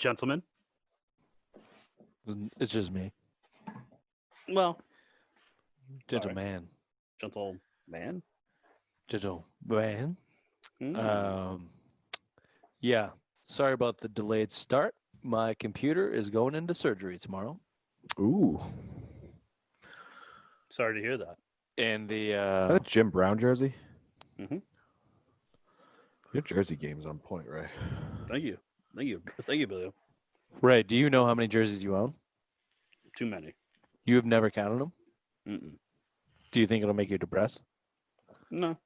gentlemen. It's just me. Well, Gentleman. Gentleman. Gentleman. Mm. Yeah. Sorry about the delayed start. My computer is going into surgery tomorrow. Ooh. Sorry to hear that. And the Is that a Jim Brown jersey? Mm-hmm. Your jersey game is on point, Ray. Thank you, Billy. Ray, do you know how many jerseys you own? Too many. You have never counted them? Mm-mm. Do you think it'll make you depressed? No.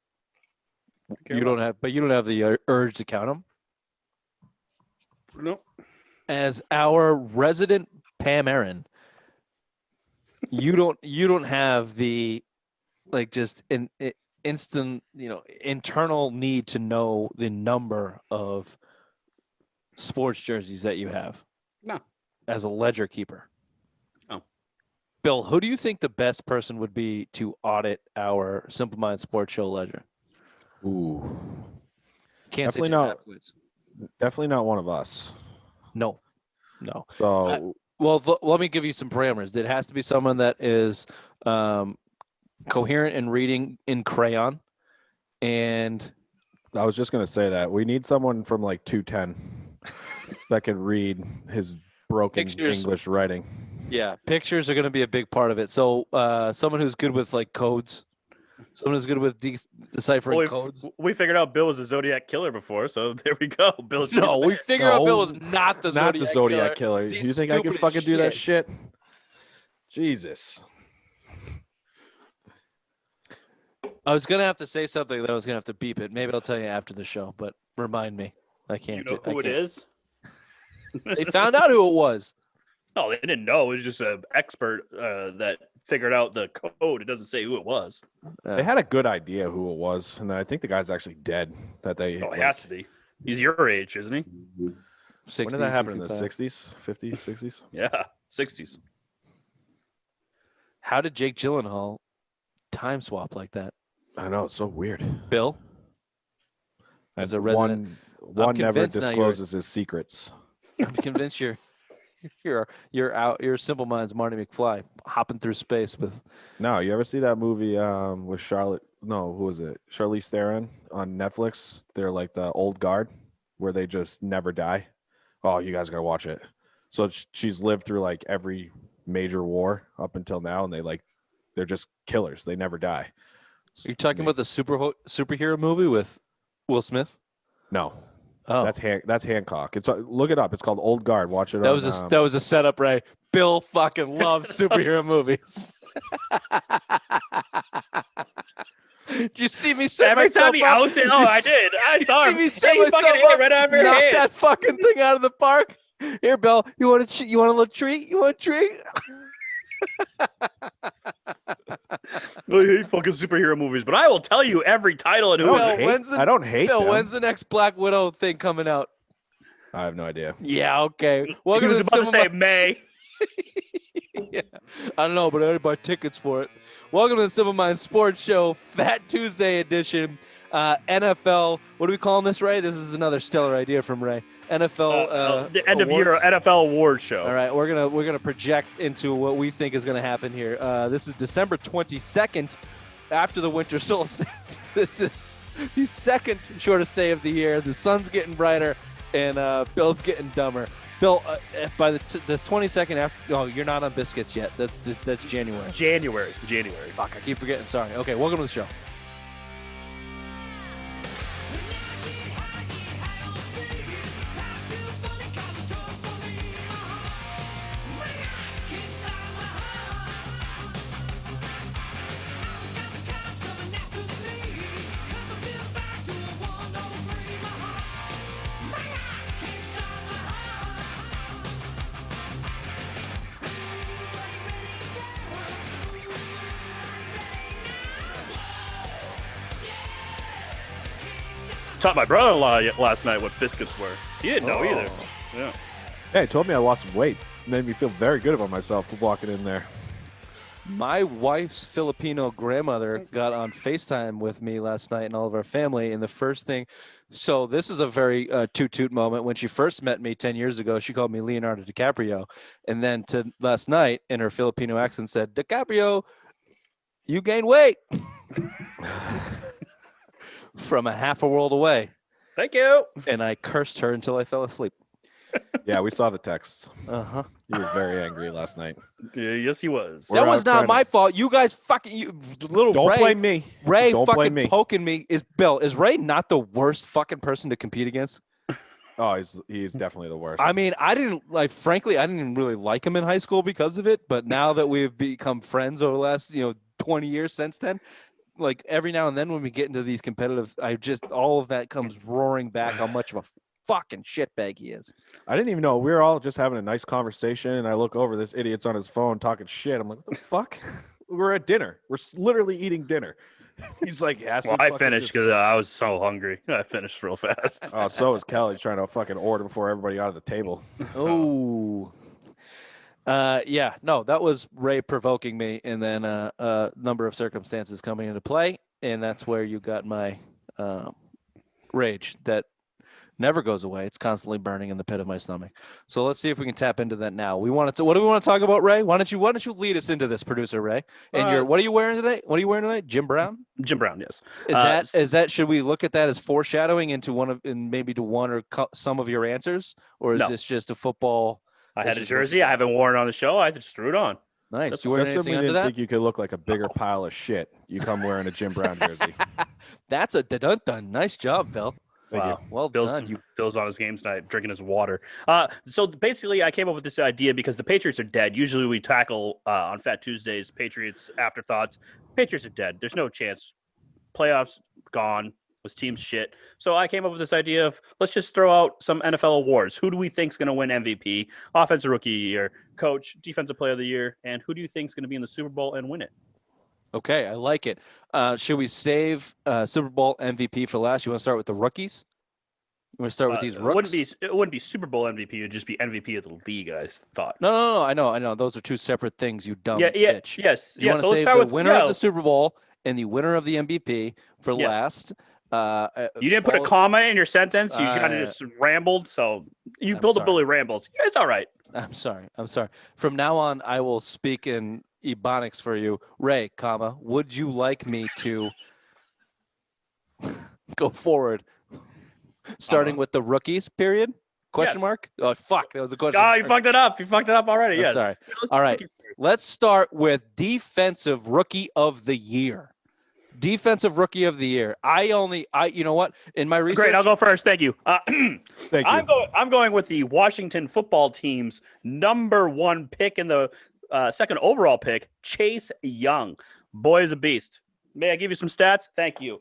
You don't have the urge to count them? Nope. As our resident Pam Aaron, you don't have the just an instant, internal need to know the number of sports jerseys that you have. No. As a ledger keeper. Oh. Bill, who do you think the best person would be to audit our Simple Mind Sports Show ledger? Ooh. Can't definitely say not. Jim Definitely not one of us. No. So let me give you some parameters. It has to be someone that is coherent in reading in crayon, and I was just gonna say that we need someone from like 210 that can read his broken English writing. Yeah, pictures are going to be a big part of it. So someone who's good with codes, someone who's good with deciphering codes. We figured out Bill was a Zodiac killer before, so there we go. We figured out Bill was not the Zodiac killer. Do you think I can fucking do that shit? Jesus. I was going to have to say something that I was going to have to beep it. Maybe I'll tell you after the show, but remind me. I can't. You know who it is? They found out who it was. Oh, they didn't know. It was just an expert that figured out the code. It doesn't say who it was. They had a good idea who it was, and I think the guy's actually dead. It has to be. He's your age, isn't he? 60s, when did that happen? 65. In the 60s, 50s, 60s? Yeah, 60s. How did Jake Gyllenhaal time swap like that? I know, it's so weird. Bill? As a resident, one never discloses his secrets. I'm convinced you're out. You're Simple Minds Marty McFly hopping through space with. No, you ever see that movie with Charlotte? No, who was it? Charlize Theron on Netflix. They're like the old guard, where they just never die. Oh, you guys gotta watch it. So she's lived through like every major war up until now, and they're just killers. They never die. Are you talking about the superhero movie with Will Smith? No. Oh, that's Hancock. Look it up. It's called Old Guard. Watch it. That was a setup, Ray. Bill fucking loves superhero movies. Did you see me set every myself time he up? outs it? Oh, I did. I saw him. See me set He myself fucking hit up, it right out of your knock hand. that fucking thing out of the park. Here, Bill. You want a little treat? You want a treat? I hate fucking superhero movies, but I will tell you every title and who. I don't hate Bill, them. when's the next Black Widow thing coming out? I have no idea. Yeah, okay. He Welcome was to about to say May. Yeah. I don't know, but I already bought tickets for it. Welcome to the Simple Mind Sports Show, Fat Tuesday edition. NFL. What are we calling this, Ray? This is another stellar idea from Ray. NFL. The end of year NFL award show. All right, we're gonna project into what we think is gonna happen here. This is December 22nd, after the winter solstice. This is the second shortest day of the year. The sun's getting brighter, and Bill's getting dumber. Bill, by the 22nd after. Oh, you're not on biscuits yet. That's January. January. Fuck, I keep forgetting. Sorry. Okay, welcome to the show. Taught my brother-in-law last night what biscuits were. He didn't know either. Yeah. Hey, he told me I lost some weight. Made me feel very good about myself for walking in there. My wife's Filipino grandmother got on FaceTime with me last night and all of our family. And the first thing, so this is a very toot moment. When she first met me 10 years ago, she called me Leonardo DiCaprio. And then last night in her Filipino accent said, DiCaprio, you gained weight from a half a world away. Thank you. And I cursed her until I fell asleep. Yeah, we saw the texts. Uh-huh. He was very angry last night. Yeah, yes, he was. We're That was out not trying my to- fault. You guys fucking little Don't Ray. blame me. Ray Don't fucking blame me. poking me. Is Ray not the worst fucking person to compete against? Oh, he's definitely the worst. I mean, frankly, I didn't even really like him in high school because of it. But now that we've become friends over the last, 20 years since then, like every now and then when we get into these competitive, all of that comes roaring back how much of a fucking shitbag he is. I didn't even know. We were all just having a nice conversation, and I look over, this idiot's on his phone talking shit. I'm like, what the fuck? We're at dinner. We're literally eating dinner. He's like, yeah. Well, I finished because I was so hungry. I finished real fast. Oh, so is Kelly trying to fucking order before everybody out of the table. Oh. Yeah, no, that was Ray provoking me, and then a number of circumstances coming into play, and that's where you got my rage that never goes away. It's constantly burning in the pit of my stomach. So let's see if we can tap into that now. What do we want to talk about, Ray? Why don't you lead us into this, producer Ray? And what are you wearing today? What are you wearing tonight? Jim Brown? Jim Brown, yes. Is that should we look at that as foreshadowing into maybe one or some of your answers, or is this just a football? I had a jersey. I haven't worn it on the show. I just threw it on. Nice. You wearing anything under that? Think you could look like a bigger pile of shit. You come wearing a Jim Brown jersey. That's a dun-dun. Nice job, Bill. Wow. Well done. Bill's on his game tonight, drinking his water. So basically, I came up with this idea because the Patriots are dead. Usually we tackle on Fat Tuesdays, Patriots afterthoughts. Patriots are dead. There's no chance. Playoffs gone. Was team's shit. So I came up with this idea of let's just throw out some NFL awards. Who do we think is going to win MVP, Offensive Rookie of the Year, Coach, Defensive Player of the Year, and who do you think is going to be in the Super Bowl and win it? Okay, I like it. Should we save Super Bowl MVP for last? You want to start with the rookies? You want to start with these rookies? It wouldn't be Super Bowl MVP. It would just be MVP of the league, I thought. No. I know. Those are two separate things, you dumb bitch. Yes. You want to save the winner of the Super Bowl and the winner of the MVP for last. You didn't put a comma in your sentence. You kind of just rambled. So Billy rambles. It's all right. I'm sorry. From now on, I will speak in Ebonics for you. Ray, comma, would you like me to go forward? Starting with the rookies, period? Question mark? Oh, fuck. That was a question. Oh, you fucked it up. You fucked it up already. Yeah. Sorry. All right. Let's start with Defensive Rookie of the Year. Defensive Rookie of the Year. You know what? In my research. Great. I'll go first. Thank you. Thank you. I'm going with the Washington football team's #1 pick in the second overall pick, Chase Young. Boy is a beast. May I give you some stats? Thank you.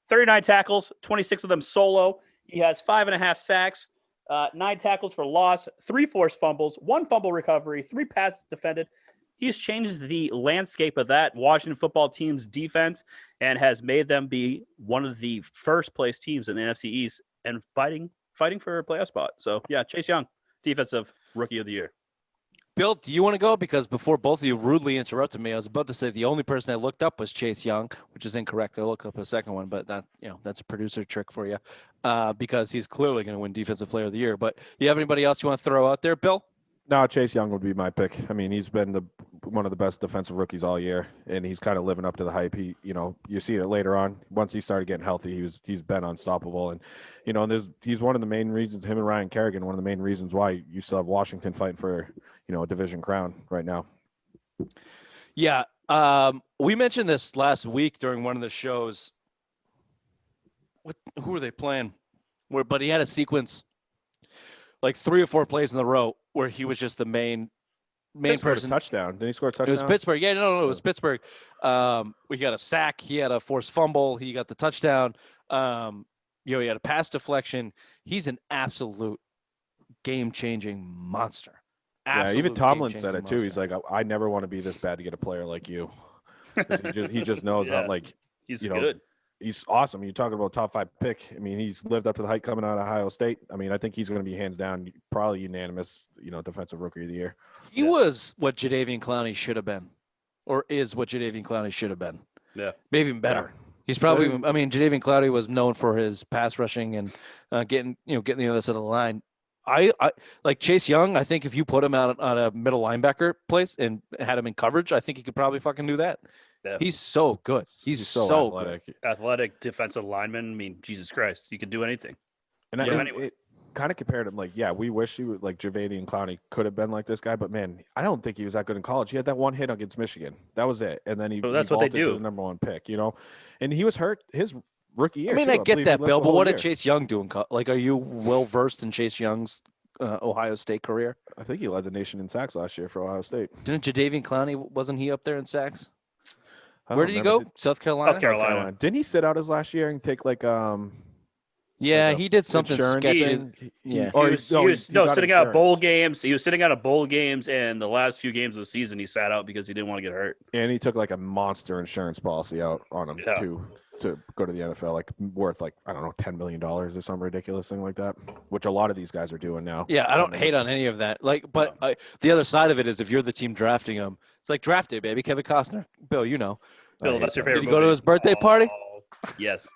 39 tackles, 26 of them solo. He has 5.5 sacks, 9 tackles for loss, 3 forced fumbles, 1 fumble recovery, 3 passes defended. He's changed the landscape of that Washington football team's defense and has made them be one of the first place teams in the NFC East and fighting for a playoff spot. So, yeah, Chase Young, Defensive Rookie of the Year. Bill, do you want to go? Because before both of you rudely interrupted me, I was about to say the only person I looked up was Chase Young, which is incorrect. I looked up a second one, but that's a producer trick for you, because he's clearly going to win Defensive Player of the Year. But you have anybody else you want to throw out there, Bill? No, Chase Young would be my pick. I mean, he's been one of the best defensive rookies all year, and he's kind of living up to the hype. You see it later on. Once he started getting healthy, he's been unstoppable, and he's one of the main reasons. Him and Ryan Kerrigan, one of the main reasons why you still have Washington fighting for a division crown right now. Yeah, we mentioned this last week during one of the shows. Who were they playing? But he had a sequence, like 3 or 4 plays in a row, where he was just the main person. Touchdown. Did he score a touchdown? It was Pittsburgh. Yeah, no, it was Pittsburgh. We got a sack. He had a forced fumble. He got the touchdown. He had a pass deflection. He's an absolute game-changing monster. Yeah, even Tomlin said it too. He's like, I never want to be this bad to get a player like you. He just knows how he's good. he's awesome. You're talking about top 5 pick. I mean, he's lived up to the hype coming out of Ohio State. I mean, I think he's going to be hands down, probably unanimous, defensive rookie of the year. He was what Jadeveon Clowney should have been, or is what Jadeveon Clowney should have been. Yeah. Maybe even better. Yeah. He's probably. I mean, Jadeveon Clowney was known for his pass rushing and getting the other side of the line. I like Chase Young. I think if you put him out on a middle linebacker place and had him in coverage, I think he could probably fucking do that. Yeah. He's so good. He's so athletic. good. Athletic defensive lineman. I mean, Jesus Christ, you could do anything. And it kind of compared him like, yeah, we wish he would like Jadeveon Clowney could have been like this guy, but man, I don't think he was that good in college. He had that one hit against Michigan. That was it. And then that's what they do. To the number 1 pick, and he was hurt his rookie year. I mean, too. I get that, Bill, but what did Chase? Chase Young do like, are you well versed in Chase Young's Ohio State career? I think he led the nation in sacks last year for Ohio State. Didn't Jadeveon Clowney, wasn't he up there in sacks? Where did he go? South Carolina? South Carolina. Didn't he sit out his last year and take like Yeah, he did something insurance sketchy. thing? Yeah. He was sitting out bowl insurance. games. He was sitting out of bowl games, and the last few games of the season, he sat out because he didn't want to get hurt. And he took like a monster insurance policy out on him Yeah. to go to the NFL, like worth like, I don't know, $10 million or some ridiculous thing like that, which a lot of these guys are doing now. Yeah, I don't hate on any of that. But the other side of it is if you're the team drafting him, it's like draft day, baby. Kevin Costner. Bill, you know. Bill, that's your favorite Did you go to his birthday party? Yes.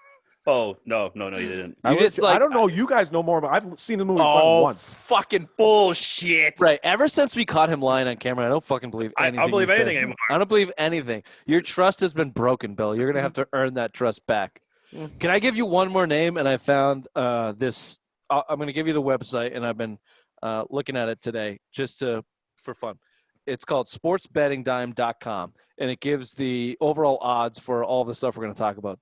Oh, no, you didn't. I don't know. You guys know more about. I've seen the movie once. Fucking Bullshit. right. Ever since we caught him lying on camera, I don't fucking believe anything. I don't believe he anything says. anymore. I don't believe anything. Your trust has been broken, Bill. You're gonna have to earn that trust back. Can I give you one more name? And I found this. I'm gonna give you the website, and I've been looking at it today just for fun. It's called sportsbettingdime.com, and it gives the overall odds for all the stuff we're going to talk about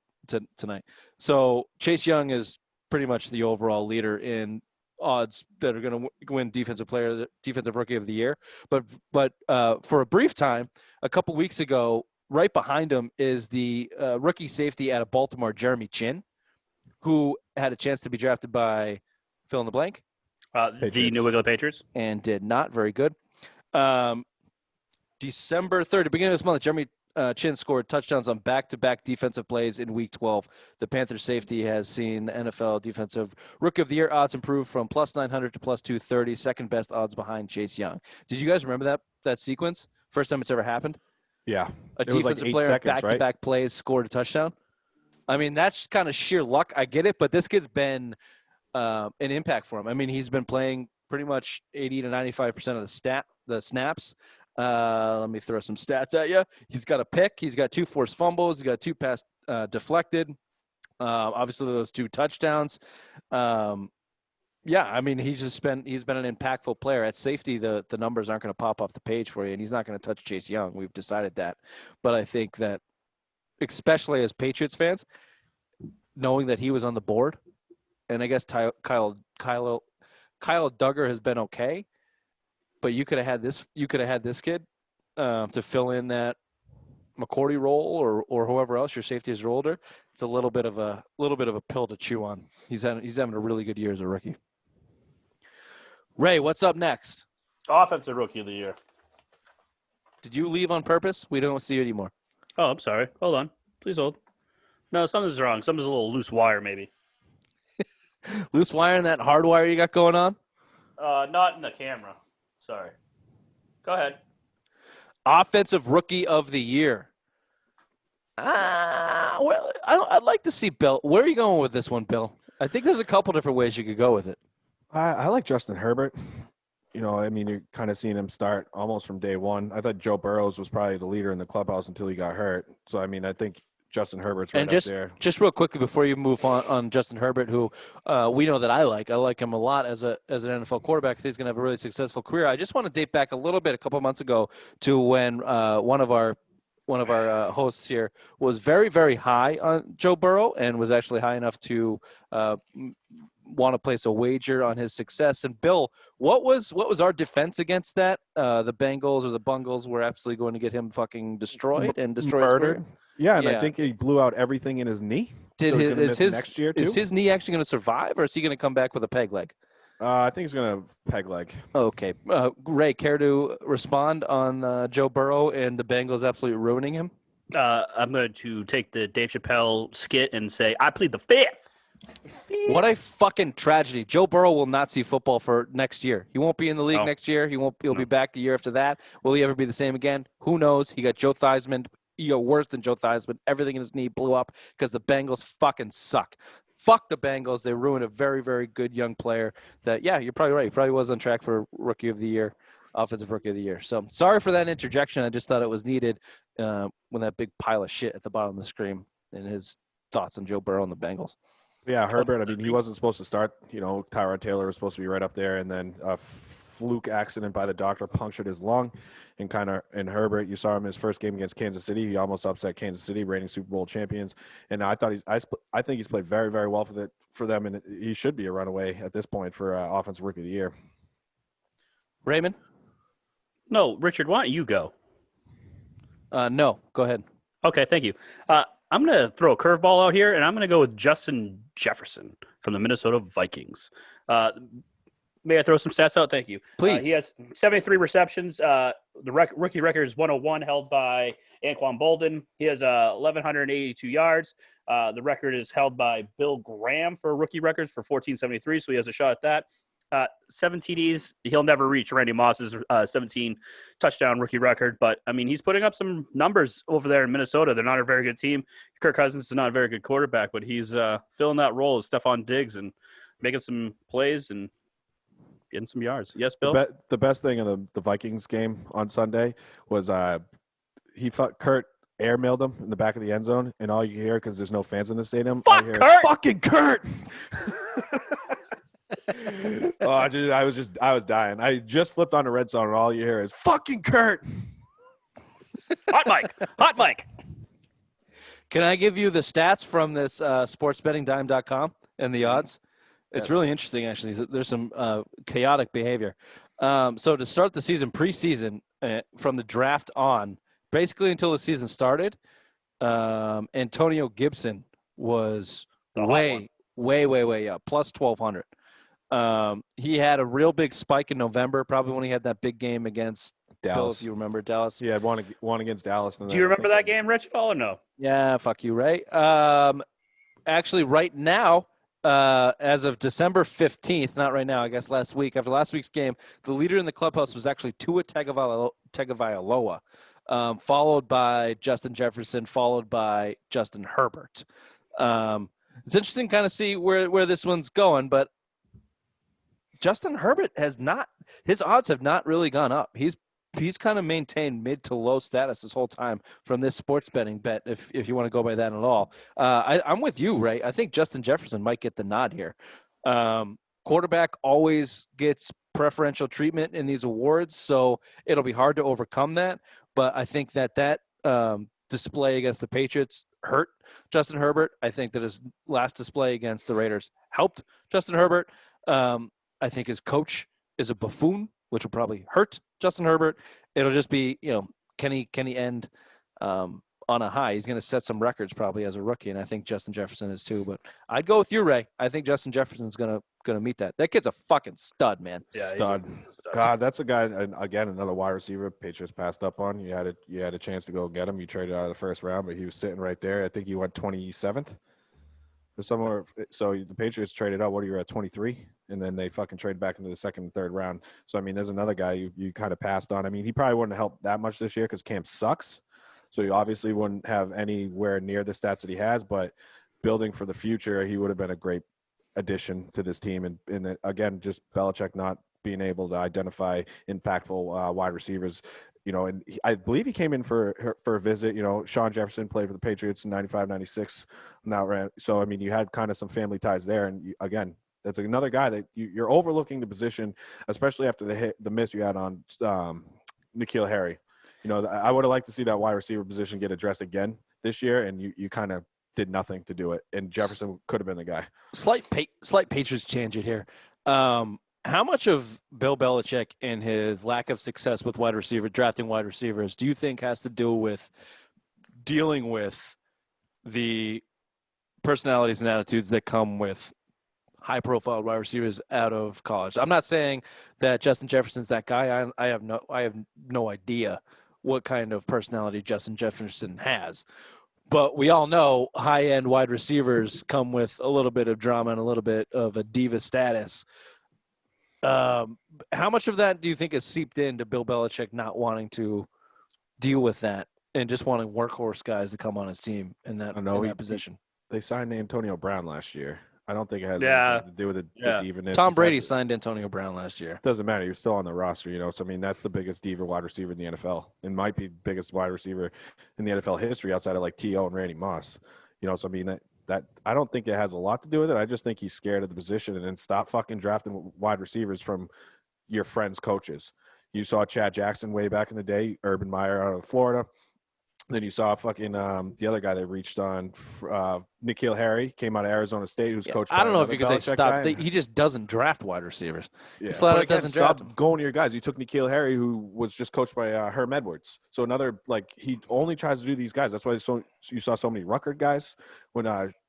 tonight. So Chase Young is pretty much the overall leader in odds that are going to win defensive rookie of the year. But for a brief time, a couple weeks ago, right behind him is the rookie safety out of Baltimore, Jeremy Chin, who had a chance to be drafted by fill in the blank. The New England Patriots. And did not very good. December 3rd, beginning of this month, Jeremy Chin scored touchdowns on back-to-back defensive plays in Week 12. The Panthers safety has seen NFL Defensive Rookie of the Year odds improve from plus 900 to plus 230, second best odds behind Chase Young. Did you guys remember that sequence? First time it's ever happened? Yeah. A defensive player back-to-back plays scored a touchdown? I mean, that's kind of sheer luck. I get it, but this kid's been an impact for him. I mean, he's been playing pretty much 80 to 95% of the snaps. Let me throw some stats at you. He's got a pick. He's got 2 forced fumbles. He's got 2 pass deflected. Obviously, those 2 touchdowns. Yeah, I mean, he's been an impactful player. At safety, the numbers aren't going to pop off the page for you, and he's not going to touch Chase Young. We've decided that. But I think that, especially as Patriots fans, knowing that he was on the board, and I guess Kyle Duggar has been okay. But you could have had this. You could have had this kid to fill in that McCourty role, or whoever else your safety is older. It's a little bit of a pill to chew on. He's having a really good year as a rookie. Ray, what's up next? Offensive Rookie of the Year. Did you leave on purpose? We don't see you anymore. Oh, I'm sorry. Hold on. Please hold. No, something's wrong. Something's a little loose wire, maybe. Loose wire and that hard wire you got going on? Not in the camera. Sorry. Go ahead. Offensive Rookie of the Year. Well, I'd like to see Bill. Where are you going with this one, Bill? I think there's a couple different ways you could go with it. I like Justin Herbert. I mean, you're kind of seeing him start almost from day one. I thought Joe Burrows was probably the leader in the clubhouse until he got hurt. So, I mean, I think Justin Herbert's right up there. Just real quickly before you move on Justin Herbert, who we know that I like. I like him a lot as an NFL quarterback. I think he's going to have a really successful career. I just want to date back a little bit, a couple of months ago, to when one of our hosts here was very, very high on Joe Burrow and was actually high enough to want to place a wager on his success. And Bill, what was our defense against that? The Bengals or the Bungles were absolutely going to get him fucking destroyed and destroy his career. Yeah, and I think he blew out everything in his knee. Is next year too? Is his knee actually going to survive, or is he going to come back with a peg leg? I think he's going to peg leg. Okay. Ray, care to respond on Joe Burrow and the Bengals absolutely ruining him? I'm going to take the Dave Chappelle skit and say, I plead the fifth. What a fucking tragedy. Joe Burrow will not see football for next year. He won't be in the league next year. He'll be back the year after that. Will he ever be the same again? Who knows? He got Joe Theismann. He got worse than Joe Theismann. Everything in his knee blew up because the Bengals fucking suck. Fuck the Bengals. They ruined a very, very good young player that, yeah, you're probably right. He probably was on track for Rookie of the Year, Offensive Rookie of the Year. So sorry for that interjection. I just thought it was needed when that big pile of shit at the bottom of the screen and his thoughts on Joe Burrow and the Bengals. Yeah, Herbert, I mean, he wasn't supposed to start. Tyrod Taylor was supposed to be right up there, and then a fluke accident by the doctor punctured his lung. And Herbert, you saw him in his first game against Kansas City. He almost upset Kansas City, reigning Super Bowl champions. And I think he's played very, very well for them, and he should be a runaway at this point for Offensive Rookie of the Year. Raymond? No, Richard, why don't you go? No, go ahead. Okay, thank you. I'm going to throw a curveball out here, and I'm going to go with Justin Jefferson from the Minnesota Vikings. May I throw some stats out? Thank you. Please. He has 73 receptions. The rookie record is 101, held by Anquan Bolden. He has 1,182 yards. The record is held by Bill Graham for rookie records for 1,473, so he has a shot at that. 7 TDs. He'll never reach Randy Moss's 17 touchdown rookie record, but I mean, he's putting up some numbers over there in Minnesota. They're not a very good team. Kirk Cousins is not a very good quarterback, but he's filling that role as Stephon Diggs and making some plays and getting some yards. Yes, Bill? The best thing in the Vikings game on Sunday was Kurt airmailed him in the back of the end zone, and all you hear, because there's no fans in the stadium, Fuck Kurt! Fucking Kurt! Oh, dude, I was dying. I just flipped on the red zone, and all you hear is "fucking Kurt." Hot mic. Can I give you the stats from this sportsbettingdime.com and the odds? It's really interesting, actually. There's some chaotic behavior. So to start the season, preseason, from the draft on, basically until the season started, Antonio Gibson was way up, plus 1,200. He had a real big spike in November, probably when he had that big game against Dallas. Bill, if you remember Dallas. Yeah, one against Dallas. Do you remember that game, Rich, at all or no? Yeah, fuck you, Ray. Actually, right now, as of December 15th, not right now, I guess last week, after last week's game, the leader in the clubhouse was actually Tua Tagovailoa, followed by Justin Jefferson, followed by Justin Herbert. It's interesting kind of see where this one's going, but Justin Herbert his odds have not really gone up. He's kind of maintained mid to low status this whole time from this sports betting bet, if you want to go by that at all. I'm with you, Ray. I think Justin Jefferson might get the nod here. Quarterback always gets preferential treatment in these awards, so it'll be hard to overcome that. But I think that display against the Patriots hurt Justin Herbert. I think that his last display against the Raiders helped Justin Herbert. I think his coach is a buffoon, which will probably hurt Justin Herbert. It'll just be, can he end on a high? He's going to set some records probably as a rookie, and I think Justin Jefferson is too. But I'd go with you, Ray. I think Justin Jefferson's going to meet that. That kid's a fucking stud, man. Yeah, Stud. God, that's a guy. And again, another wide receiver Patriots passed up on. You had a chance to go get him. You traded out of the first round, but he was sitting right there. I think he went 27th. For somewhere, so the Patriots traded out. What are you at, 23? And then they fucking trade back into the second and third round. So I mean, there's another guy you kind of passed on. I mean, he probably wouldn't have helped that much this year because Cam sucks. So you obviously wouldn't have anywhere near the stats that he has. But building for the future, he would have been a great addition to this team. And again, just Belichick not being able to identify impactful wide receivers. And I believe he came in for a visit. Sean Jefferson played for the Patriots in 95, 96. So, I mean, you had kind of some family ties there. And again, that's another guy that you're overlooking the position, especially after the miss you had on N'Keal Harry. I would have liked to see that wide receiver position get addressed again this year, and you kind of did nothing to do it. And Jefferson could have been the guy. Slight Patriots tangent here. How much of Bill Belichick and his lack of success with drafting wide receivers, do you think has to do with dealing with the personalities and attitudes that come with high-profile wide receivers out of college? I'm not saying that Justin Jefferson's that guy. I have no idea what kind of personality Justin Jefferson has. But we all know high-end wide receivers come with a little bit of drama and a little bit of a diva status. How much of that do you think has seeped into Bill Belichick not wanting to deal with that and just wanting workhorse guys to come on his team in that position? They signed Antonio Brown last year. I don't think it has Yeah. anything to do with the Yeah. divaness. Tom Brady signed Antonio Brown last year. Doesn't matter. He was still on the roster, you know. So I mean, that's the biggest diva wide receiver in the NFL. It might be the biggest wide receiver in the NFL history outside of like T.O. and Randy Moss. You know, so I mean that I don't think it has a lot to do with it. I just think he's scared of the position, and then stop fucking drafting wide receivers from your friends' coaches. You saw Chad Jackson way back in the day, Urban Meyer out of Florida. Then you saw fucking the other guy they reached on, N'Keal Harry, came out of Arizona State, who's coached by I don't know if you can say Belichick stop. guy. He just doesn't draft wide receivers. Yeah. He flat But out again, doesn't draft stop them. going to your guys. You took N'Keal Harry, who was just coached by Herm Edwards. So another, like, he only tries to do these guys. That's why you saw so many Rucker guys when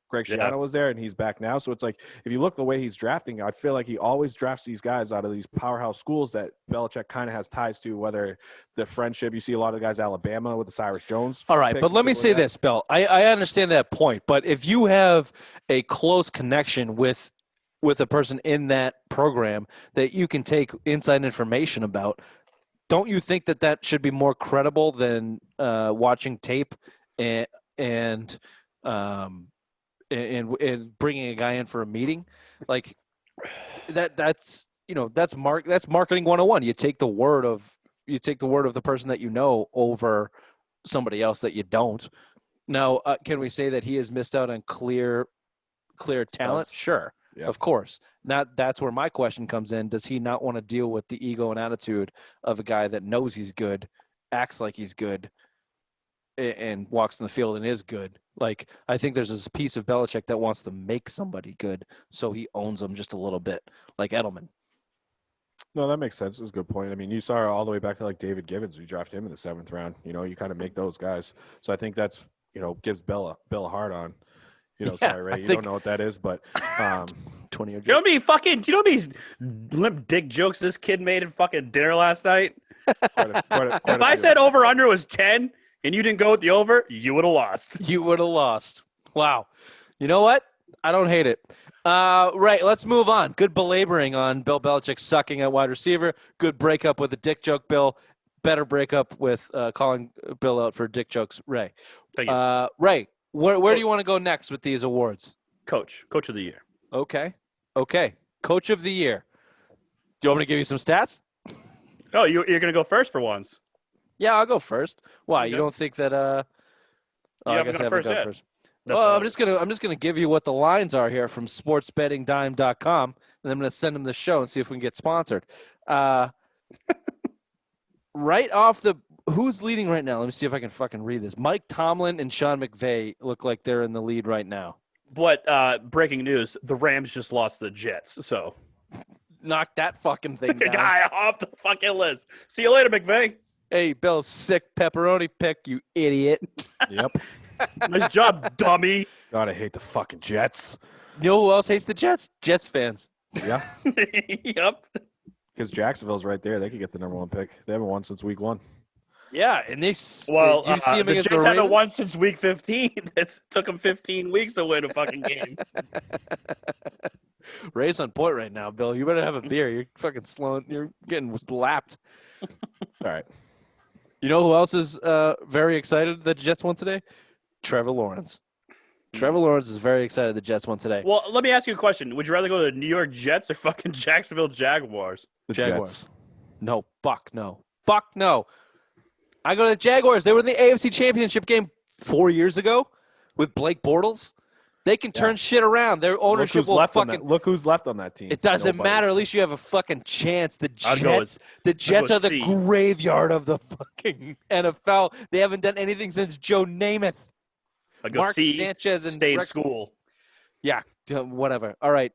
Greg Schiano was there, and he's back now. So it's like, if you look the way he's drafting, I feel like he always drafts these guys out of these powerhouse schools that Belichick kind of has ties to, whether the friendship. You see a lot of the guys at Alabama with the Cyrus Jones. All right, but let me say this, Bill. I understand that point, but if you have a close connection with a person in that program that you can take inside information about, don't you think that should be more credible than watching tape and bringing a guy in for a meeting? Like that's marketing 101. You take the word of the person that you know over somebody else that you don't. Now, can we say that he has missed out on clear talent? Sure. Yeah. Of course. That's where my question comes in. Does he not want to deal with the ego and attitude of a guy that knows he's good, acts like he's good, and walks in the field and is good? Like, I think there's this piece of Belichick that wants to make somebody good, so he owns them just a little bit, like Edelman. No, that makes sense. It's a good point. I mean, you saw all the way back to like David Givens. We drafted him in the 7th round. You know, you kind of make those guys. So I think that's, gives Bill a hard on. Sorry, Ray, you don't know what that is, but 20 years. Do you know how many limp dick jokes this kid made at fucking dinner last night? If I said over under was 10 and you didn't go with the over, you would have lost. You would have lost. Wow. You know what? I don't hate it. Right, let's move on. Good belaboring on Bill Belichick sucking at wide receiver. Good breakup with a dick joke, Bill. Better breakup with calling Bill out for dick jokes, Ray. Thank you. Ray, where do you want to go next with these awards? Coach of the year. Okay. Coach of the year. Do you want me to give you some stats? Oh, you're going to go first for once. Yeah, I'll go first. Why? Okay. You don't think that I guess I haven't gone first. Well, I'm just gonna give you what the lines are here from sportsbettingdime.com, and I'm gonna send them the show and see if we can get sponsored. Right off the who's leading right now? Let me see if I can fucking read this. Mike Tomlin and Sean McVay look like they're in the lead right now. But breaking news: the Rams just lost to the Jets. So knock that fucking thing down. Guy off the fucking list. See you later, McVay. Hey, Bill, sick pepperoni pick, you idiot. Yep. Nice job, dummy. God, I hate the fucking Jets. You know who else hates the Jets? Jets fans. Yeah. Yep. Because Jacksonville's right there. They could get the number 1 pick. They haven't won since week 1. Yeah, and they well, you see them the against Jets the haven't won since week 15. It took them 15 weeks to win a fucking game. Ray's on point right now, Bill. You better have a beer. You're fucking slowing. You're getting lapped. All right. You know who else is very excited that the Jets won today? Trevor Lawrence. Trevor Lawrence is very excited the Jets won today. Well, let me ask you a question. Would you rather go to the New York Jets or fucking Jacksonville Jaguars? The Jaguars. Jets. No, fuck no. Fuck no. I go to the Jaguars. They were in the AFC Championship game 4 years ago with Blake Bortles. They can turn shit around. Their ownership will fucking look who's left on that team. It doesn't matter. At least you have a fucking chance. The Jets are the graveyard of the fucking NFL. They haven't done anything since Joe Namath. Mark Sanchez and stay in school. Yeah, whatever. All right.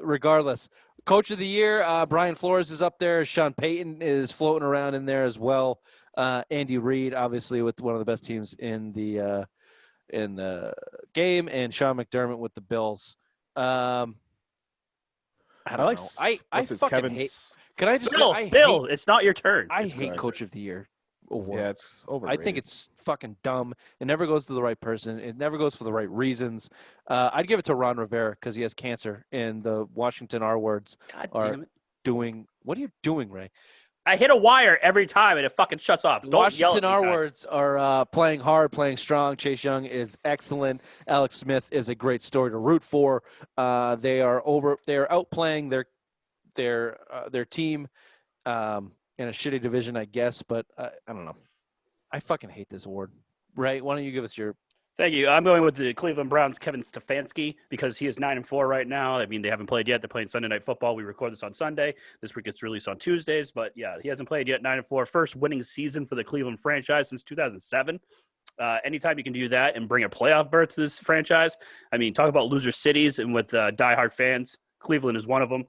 Regardless, Coach of the Year, Brian Flores is up there. Sean Payton is floating around in there as well. Andy Reid, obviously, with one of the best teams in the game, and Sean McDermott with the Bills. I don't know. I fucking hate. Can I just Bill? It's not your turn. I hate Coach of the Year. Yeah, it's I overrated. think it's fucking dumb. It never goes to the right person. It never goes for the right reasons. I'd give it to Ron Rivera because he has cancer, and the Washington R words God are damn it! doing. What are you doing, Ray? I hit a wire every time and it fucking shuts off. Don't yell Washington at me. R Ty. words are playing hard, playing strong. Chase Young is excellent. Alex Smith is a great story to root for. They are outplaying their team in a shitty division, I guess. But I don't know. I fucking hate this award. Ray, why don't you give us your? Thank you. I'm going with the Cleveland Browns' Kevin Stefanski because he is 9-4 right now. I mean, they haven't played yet. They're playing Sunday Night Football. We record this on Sunday. This week gets released on Tuesdays, but yeah, he hasn't played yet. 9-4, first winning season for the Cleveland franchise since 2007. Anytime you can do that and bring a playoff berth to this franchise, I mean, talk about loser cities and with diehard fans. Cleveland is one of them.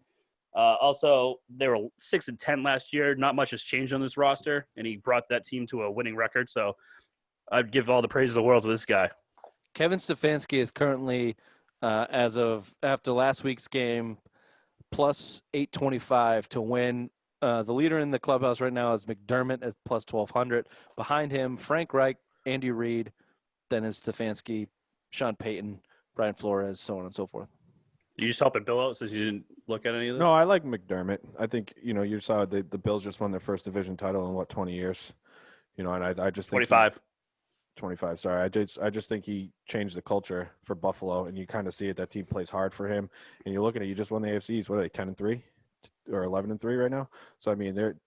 Also, they were 6-10 last year. Not much has changed on this roster, and he brought that team to a winning record. So I'd give all the praise of the world to this guy. Kevin Stefanski is currently, as of after last week's game, plus 825 to win. The leader in the clubhouse right now is McDermott at plus 1200. Behind him, Frank Reich, Andy Reid, then is Stefanski, Sean Payton, Brian Flores, so on and so forth. You just helping Bill out since you didn't look at any of this? No, I like McDermott. I think, you saw the Bills just won their first division title in 20 years. And I just think 25. 25. Sorry, I just think he changed the culture for Buffalo, and you kind of see it. That team plays hard for him, and you look at it. You just won the AFCs. What are they, 10-3 or 11-3 right now? So I mean, they're,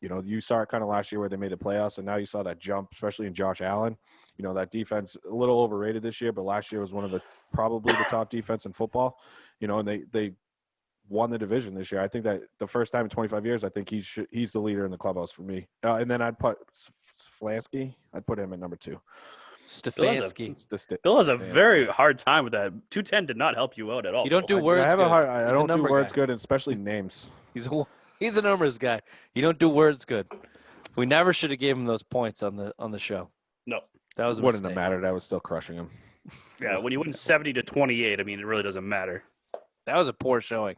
you saw it kind of last year where they made the playoffs, and now you saw that jump, especially in Josh Allen. That defense a little overrated this year, but last year was one of probably the top defense in football. And they won the division this year. I think that the first time in 25 years, I think he's the leader in the clubhouse for me. And then I'd put Stefanski. I'd put him at number 2. Stefanski. Bill has a very hard time with that. 210 did not help you out at all. You don't do Bill. words good. I don't do words guy. good, especially names. He's a numbers guy. You don't do words good. We never should have gave him those points on the show. No. That was a Wouldn't mistake. have mattered. I was still crushing him. Yeah, when you win 70-28, I mean, it really doesn't matter. That was a poor showing.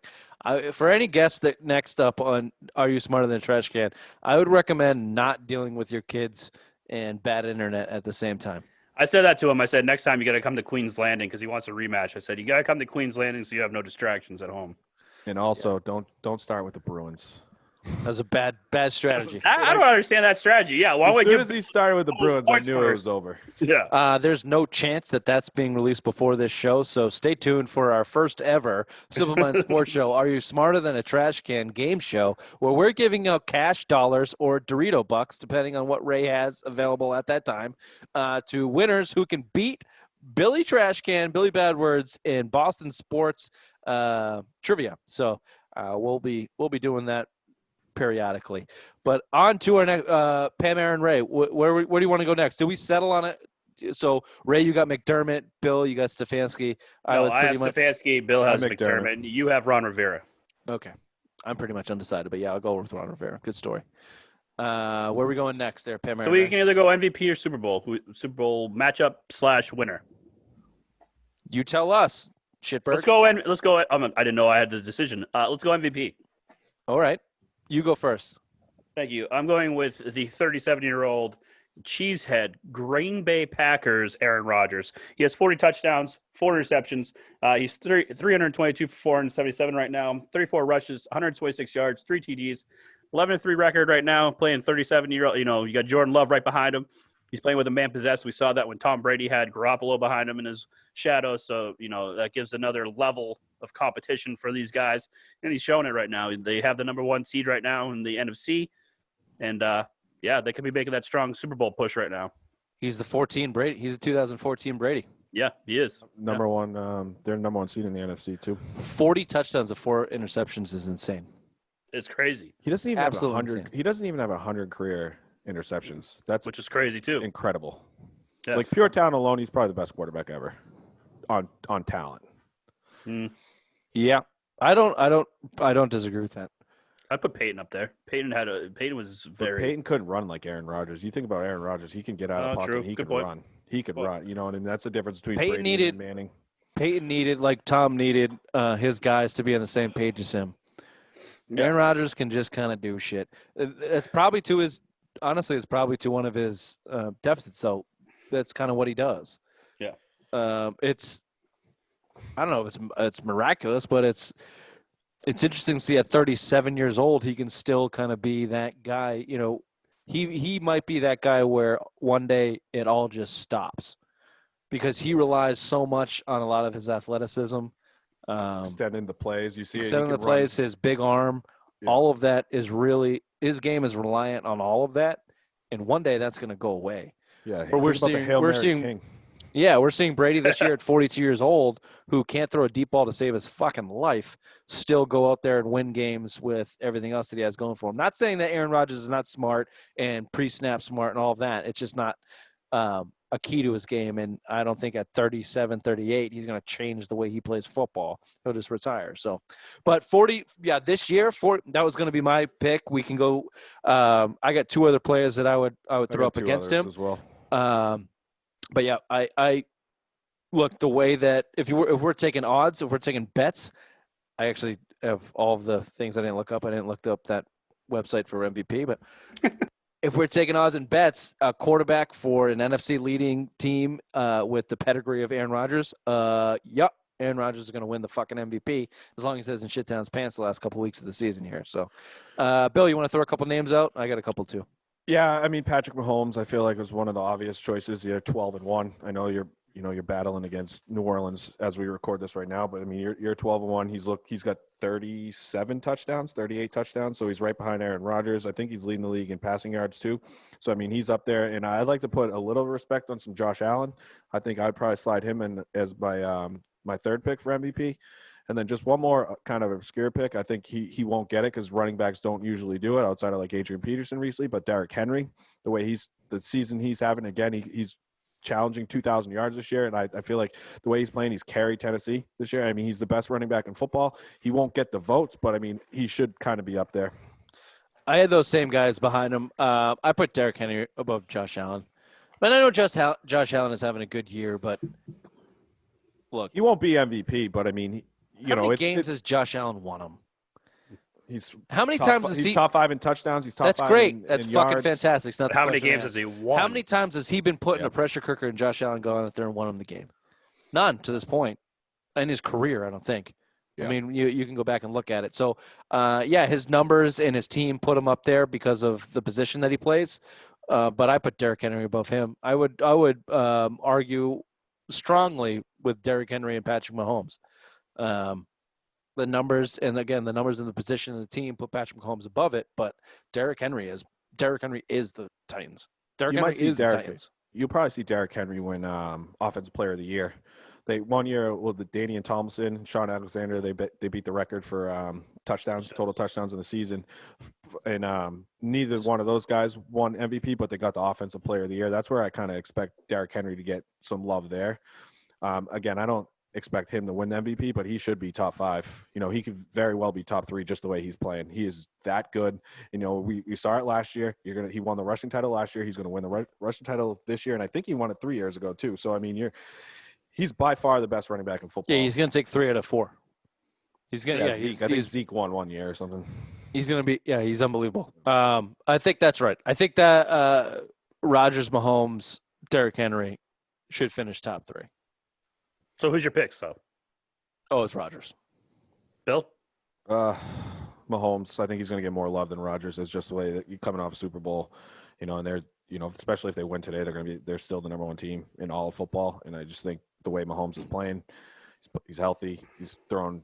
For any guests that next up on Are You Smarter Than a Trash Can, I would recommend not dealing with your kids and bad internet at the same time. I said that to him. I said, next time you got to come to Queen's Landing because he wants a rematch. I said, you got to come to Queen's Landing so you have no distractions at home. And also, don't start with the Bruins. That was a bad strategy. I don't understand that strategy. Yeah, why would As soon as he started with the those Bruins, I points knew it first? was over. Yeah. There's no chance that that's being released before this show, so stay tuned for our first ever Simple Mind Sports Show, Are You Smarter Than a Trash Can game show, where we're giving out cash dollars or Dorito bucks, depending on what Ray has available at that time, to winners who can beat Billy Trash Can, Billy Bad Words in Boston sports trivia. So we'll be doing that periodically. But on to our next, Pam, Aaron, Ray, where do you want to go next? Do we settle on it? So Ray, you got McDermott. Bill, you got Stefanski. I have Stefanski. Bill has McDermott. You have Ron Rivera. Okay. I'm pretty much undecided, but yeah, I'll go with Ron Rivera. Good story. Where are we going next there, Pam? So we can either go MVP or Super Bowl. Super Bowl matchup / winner. You tell us, shitbird. Let's go. I didn't know I had the decision. Let's go MVP. All right. You go first. Thank you. I'm going with the 37-year-old cheesehead Green Bay Packers Aaron Rodgers. He has 40 touchdowns, 4 interceptions. He's 322 for 477 right now, 34 rushes, 126 yards, 3 TDs, 11-3 record right now, playing 37-year-old. You got Jordan Love right behind him. He's playing with a man possessed. We saw that when Tom Brady had Garoppolo behind him in his shadow. So, that gives another level of competition for these guys. And he's showing it right now. They have the number 1 seed right now in the NFC. And, they could be making that strong Super Bowl push right now. He's the 14 Brady. He's the 2014 Brady. Yeah, he is. Number one. They're number 1 seed in the NFC, too. 40 touchdowns of 4 interceptions is insane. It's crazy. He doesn't even Absolutely have 100. insane. He doesn't even have 100 career interceptions. Which is crazy too. Incredible. Yeah. Like pure talent alone, he's probably the best quarterback ever. On talent. Yeah, I don't disagree with that. I put Peyton up there. Peyton was But very. Peyton couldn't run like Aaron Rodgers. You think about Aaron Rodgers, he can get out of the pocket. True. He Good could point. run. He could run. And that's the difference between Peyton Brady and Manning. Peyton needed, like Tom needed, his guys to be on the same page as him. Yeah. Aaron Rodgers can just kind of do shit. It's probably to his honestly, it's probably to one of his deficits. So that's kind of what he does. Yeah. It's I don't know if it's miraculous, but it's interesting to see at 37 years old he can still kind of be that guy. You know, he might be that guy where one day it all just stops because he relies so much on a lot of his athleticism. Extending the plays, you see it. Extending the plays, his big arm, all of that is really his game is reliant on all of that, and one day that's going to go away. Yeah, but we're seeing Brady this year at 42 years old, who can't throw a deep ball to save his fucking life, still go out there and win games with everything else that he has going for him. Not saying that Aaron Rodgers is not smart and pre-snap smart and all of that. It's just not a key to his game, and I don't think at 37, 38, he's going to change the way he plays football. He'll just retire. So, but 40, this year, that was going to be my pick. We can go. I got two other players that I would throw up against him as well. But yeah, I look the way that if we're taking odds, if we're taking bets, I actually have all of the things I didn't look up. I didn't look up that website for MVP, but if we're taking odds and bets, a quarterback for an NFC leading team with the pedigree of Aaron Rodgers, Aaron Rodgers is going to win the fucking MVP as long as he doesn't shit down his pants the last couple of weeks of the season here. So, Bill, you want to throw a couple names out? I got a couple too. Yeah, I mean Patrick Mahomes, I feel like was one of the obvious choices. You're 12-1. I know you're battling against New Orleans as we record this right now, but I mean you're 12-1. He's got 37 touchdowns, 38 touchdowns, so he's right behind Aaron Rodgers. I think he's leading the league in passing yards too. So I mean he's up there, and I'd like to put a little respect on some Josh Allen. I think I'd probably slide him in as my third pick for MVP. And then just one more kind of obscure pick. I think he won't get it because running backs don't usually do it outside of like Adrian Peterson recently. But Derrick Henry, the season he's having, again, he's challenging 2,000 yards this year. And I feel like the way he's playing, he's carried Tennessee this year. I mean, he's the best running back in football. He won't get the votes, but I mean, he should kind of be up there. I had those same guys behind him. I put Derrick Henry above Josh Allen. But I know Josh Allen is having a good year, but look. He won't be MVP, but I mean – How many games has Josh Allen won them? How many times has he's top 5 in touchdowns? He's top 5 That's great. in That's in fucking yards. fantastic. It's not How many games has he won? How many times has he been put in a pressure cooker and Josh Allen gone out there and won him the game? None to this point in his career, I don't think. Yeah. I mean, you can go back and look at it. So, his numbers and his team put him up there because of the position that he plays. But I put Derrick Henry above him. I would argue strongly with Derrick Henry and Patrick Mahomes. The numbers, and again, the numbers in the position of the team put Patrick Mahomes above it, but Derrick Henry is the Titans. Derrick Henry is the Titans. You'll probably see Derrick Henry win Offensive Player of the Year. They 1 year with the Danian Thompson, Sean Alexander, they beat the record for total touchdowns in the season, and neither one of those guys won MVP, but they got the Offensive Player of the Year. That's where I kind of expect Derrick Henry to get some love there. Again, I don't expect him to win the MVP, but he should be top 5. He could very well be top 3 just the way he's playing. He is that good. We saw it last year. He won the rushing title last year. He's going to win the rushing title this year, and I think he won it 3 years ago too. So I mean, he's by far the best running back in football. Yeah, he's going to take 3 out of 4. He's going to. Yeah, Zeke. I think Zeke won 1 year or something. He's going to be. Yeah, he's unbelievable. I think that's right. I think that Rodgers, Mahomes, Derrick Henry should finish top 3. So who's your picks, though? Oh, it's Rodgers. Bill? Mahomes. I think he's going to get more love than Rodgers. It's just the way that you're coming off a Super Bowl, and they're, especially if they win today, they're still the number 1 team in all of football. And I just think the way Mahomes is playing, he's healthy. He's throwing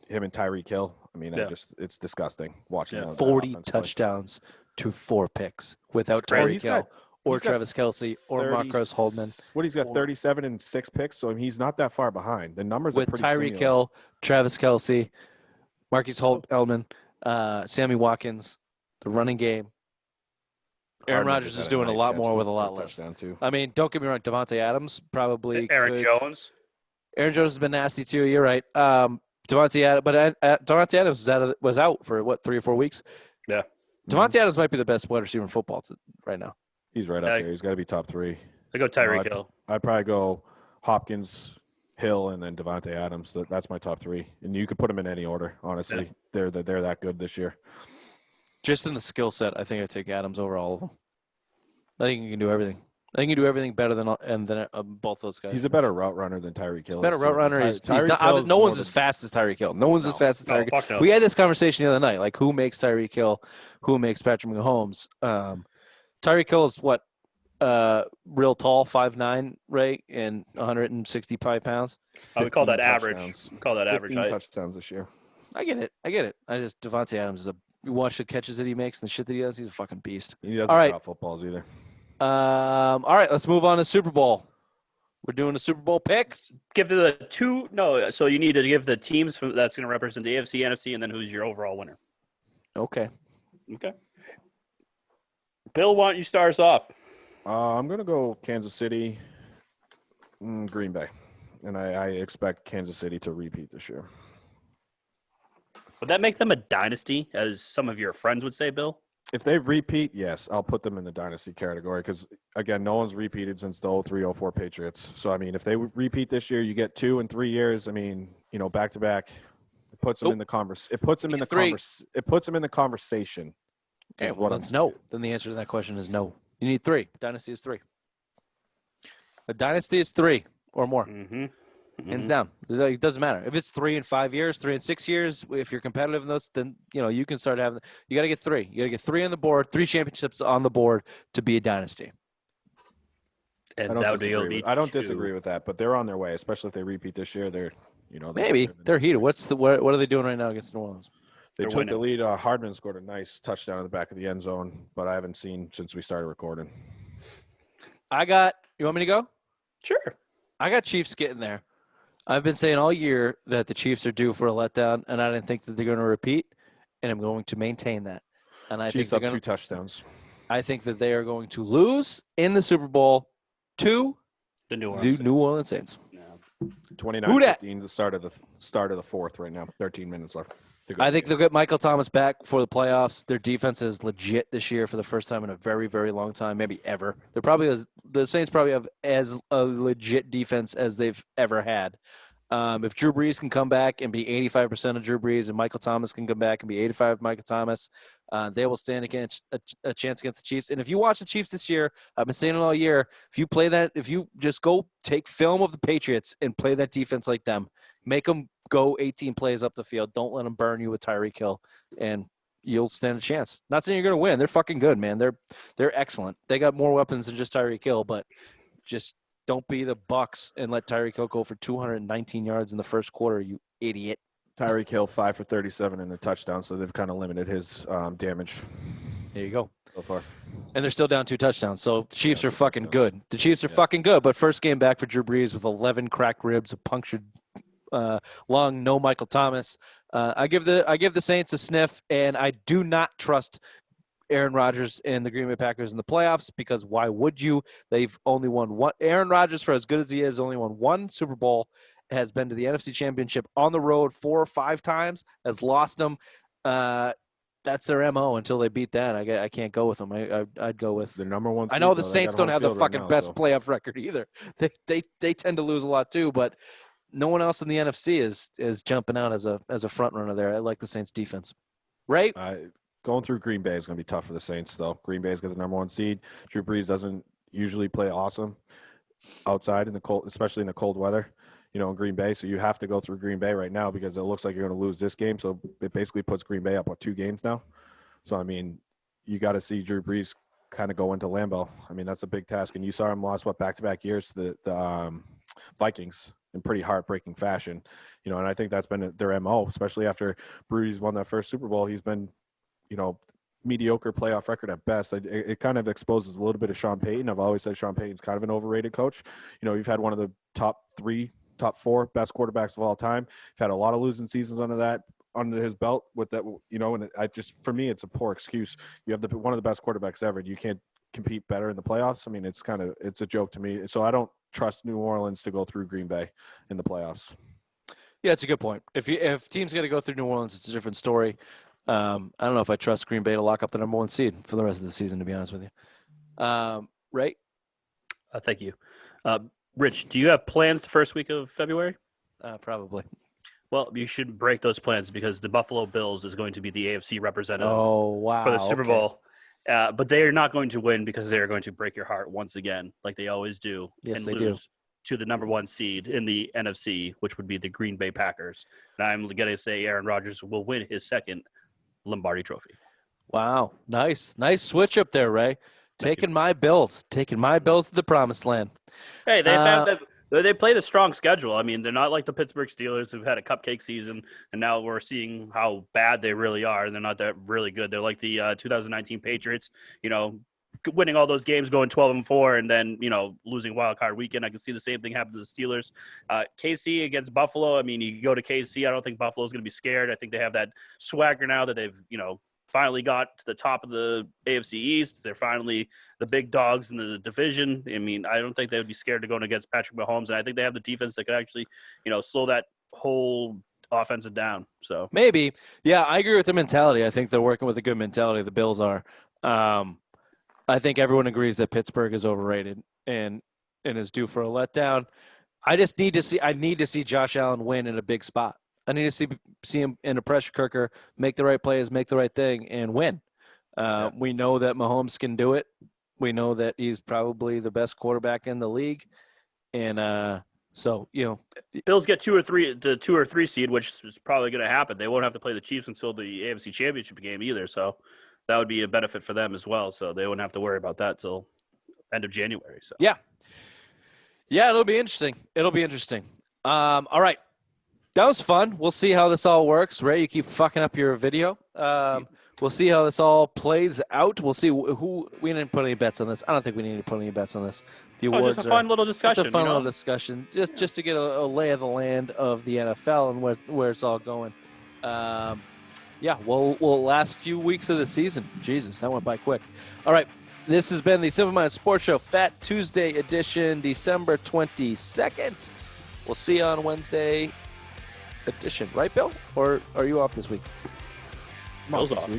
him and Tyreek Hill. I mean, it's disgusting watching. 40 touchdowns to 4 picks without Tyreek Hill. Or Travis Kelce, or Marcus Holdman. He's got 37 and 6 picks, so he's not that far behind. The numbers are pretty Tyreek Hill, Travis Kelce, Marcus Holdman, Sammy Watkins, the running game. Aaron Rodgers is doing a lot more with a lot less. Too. I mean, don't get me wrong, Devontae Adams probably Aaron Jones. Aaron Jones has been nasty too. You're right. Devontae Adams was out for 3 or 4 weeks. Yeah. Devontae Adams might be the best wide receiver in football right now. He's right up there. He's got to be top 3. I go Tyreek Hill. I'd probably go Hopkins, Hill, and then Devontae Adams. That's my top 3. And you could put them in any order, honestly. Yeah. They're that good this year. Just in the skill set, I think I'd take Adams over all of them. I think he can do everything. I think he can do everything better than both those guys. He's a better route runner than Tyreek Hill. Better is, route too. runner. He's Tyreek not. Hill's No more one's the- as fast as Tyreek Hill. No one's as fast as No, Tyreek. fuck no. We had this conversation the other night. Like, who makes Tyreek Hill? Who makes Patrick Mahomes? Tyreek Hill is what? Real tall, 5'9", right, and 165 pounds. We call that 15 average. touchdowns. We call that average 15 height. touchdowns this year. I get it. I just Devontae Adams is you watch the catches that he makes and the shit that he does. He's a fucking beast. He doesn't All right. drop footballs either. All right, let's move on to Super Bowl. We're doing a Super Bowl pick. Give the two. No, so you need to give the teams that's going to represent the AFC, NFC, and then who's your overall winner. Okay. Okay. Bill, why don't you start us off? I'm going to go Kansas City, Green Bay. And I expect Kansas City to repeat this year. Would that make them a dynasty, as some of your friends would say, Bill? If they repeat, yes, I'll put them in the dynasty category because, again, no one's repeated since the 03-04 Patriots. So, I mean, if they repeat this year, you get 2 in 3 years. I mean, back to back, it puts them in the It puts them in the It puts them in the conversation. Okay, well, that's no. Then the answer to that question is no. You need 3. Dynasty is 3. A dynasty is 3 or more. Mm-hmm. Hands down. It doesn't matter. If it's 3 in 5 years, 3 in 6 years, if you're competitive in those, then you can start having – you got to get 3. You got to get 3 on the board, 3 championships on the board to be a dynasty. And I don't disagree with that, but they're on their way, especially if they repeat this year. Maybe. They're heated. What are they doing right now against New Orleans? They took the lead. Hardman scored a nice touchdown in the back of the end zone, but I haven't seen since we started recording. You want me to go? Sure. I got Chiefs getting there. I've been saying all year that the Chiefs are due for a letdown, and I didn't think that they're going to repeat, and I'm going to maintain that. And I Chiefs think up 2 touchdowns. I think that they are going to lose in the Super Bowl to the New Orleans Saints. Yeah. 29-15, the start of the fourth right now. 13 minutes left. I think they'll get Michael Thomas back for the playoffs. Their defense is legit this year for the first time in a very, very long time, maybe ever. The Saints probably have as a legit defense as they've ever had. If Drew Brees can come back and be 85% of Drew Brees and Michael Thomas can come back and be 85% Michael Thomas, they will stand against a chance against the Chiefs. And if you watch the Chiefs this year, I've been saying it all year, if you just go take film of the Patriots and play that defense like them, make them go 18 plays up the field, don't let them burn you with Tyreek Hill, and you'll stand a chance. Not saying you're going to win. They're fucking good, man. They're excellent. They got more weapons than just Tyreek Hill, but just don't be the Bucks and let Tyreek Hill go for 219 yards in the first quarter, you idiot. Tyreek Hill 5 for 37 and a touchdown, so they've kind of limited his damage. There you go. So far. And they're still down 2 touchdowns, so the Chiefs are fucking good. The Chiefs are fucking good, but first game back for Drew Brees with 11 cracked ribs, a punctured lung, no Michael Thomas. I give the Saints a sniff, and I do not trust Aaron Rodgers and the Green Bay Packers in the playoffs because why would you? They've only won one. Aaron Rodgers, for as good as he is, only won 1 Super Bowl, has been to the NFC Championship on the road 4 or 5 times, has lost them. That's their MO until they beat that. I can't go with them. I'd go with the number 1 seed. I know the Saints don't have the fucking best playoff record either. They tend to lose a lot too, but no one else in the NFC is jumping out as a front runner there. I like the Saints defense. Right? Going through Green Bay is going to be tough for the Saints, though. Green Bay's got the number 1 seed. Drew Brees doesn't usually play awesome outside in the cold, especially in the cold weather, in Green Bay. So you have to go through Green Bay right now because it looks like you're going to lose this game. So it basically puts Green Bay up on 2 games now. So, I mean, you got to see Drew Brees kind of go into Lambeau. I mean, that's a big task. And you saw him lost, back-to-back years to the Vikings in pretty heartbreaking fashion. And I think that's been their MO, especially after Brees won that first Super Bowl. He's been mediocre playoff record at best. It kind of exposes a little bit of Sean Payton. I've always said Sean Payton's kind of an overrated coach. You've had one of the top 4 best quarterbacks of all time. You've had a lot of losing seasons under his belt with that, and for me, it's a poor excuse. You have one of the best quarterbacks ever, and you can't compete better in the playoffs. I mean, it's a joke to me. So I don't trust New Orleans to go through Green Bay in the playoffs. Yeah, it's a good point. If teams got to go through New Orleans, it's a different story. I don't know if I trust Green Bay to lock up the number 1 seed for the rest of the season, to be honest with you. Right? Thank you. Rich, do you have plans the first week of February? Probably. Well, you should break those plans because the Buffalo Bills is going to be the AFC representative for the Super Bowl. But they are not going to win because they are going to break your heart once again, like they always do, Yes, and they lose to the number 1 seed in the NFC, which would be the Green Bay Packers. And I'm going to say Aaron Rodgers will win his second Lombardi Trophy. Wow. Nice switch up there, Ray. Thank Taking my Bills to the promised land. Hey, they played a strong schedule. I mean, they're not like the Pittsburgh Steelers who've had a cupcake season, and now we're seeing how bad they really are. They're not that really good. They're like the 2019 Patriots, winning all those games, going 12-4, and then losing wild card weekend. I can see the same thing happen to the Steelers. KC against Buffalo. I mean, you go to KC. I don't think Buffalo's going to be scared. I think they have that swagger now that they've finally got to the top of the AFC East. They're finally the big dogs in the division. I mean, I don't think they would be scared to go against Patrick Mahomes, and I think they have the defense that could actually, slow that whole offensive down. So maybe, yeah, I agree with the mentality. I think they're working with a good mentality. The Bills are. I think everyone agrees that Pittsburgh is overrated and is due for a letdown. I need to see Josh Allen win in a big spot. I need to see him in a pressure cooker, make the right plays, make the right thing, and win. We know that Mahomes can do it. We know that he's probably the best quarterback in the league, and Bills get 2 or 3 seed, which is probably going to happen. They won't have to play the Chiefs until the AFC Championship game either, so that would be a benefit for them as well. So they wouldn't have to worry about that till end of January. So yeah, it'll be interesting. All right. That was fun. We'll see how this all works. Ray, you keep fucking up your video. We'll see how this all plays out. We'll see who we didn't put any bets on this. I don't think we need to put any bets on this. The awards just a fun little discussion. Just a fun little discussion, just to get a lay of the land of the NFL and where it's all going. We'll last few weeks of the season. Jesus, that went by quick. All right, this has been the Simple Minds Sports Show, Fat Tuesday edition, December 22nd. We'll see you on Wednesday edition, right, Bill? Or are you off this week? Bill's off.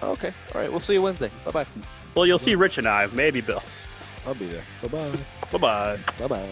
Okay. All right. We'll see you Wednesday. Bye-bye. Well, you'll see Rich and I. Maybe Bill. I'll be there. Bye-bye. Bye-bye. Bye-bye.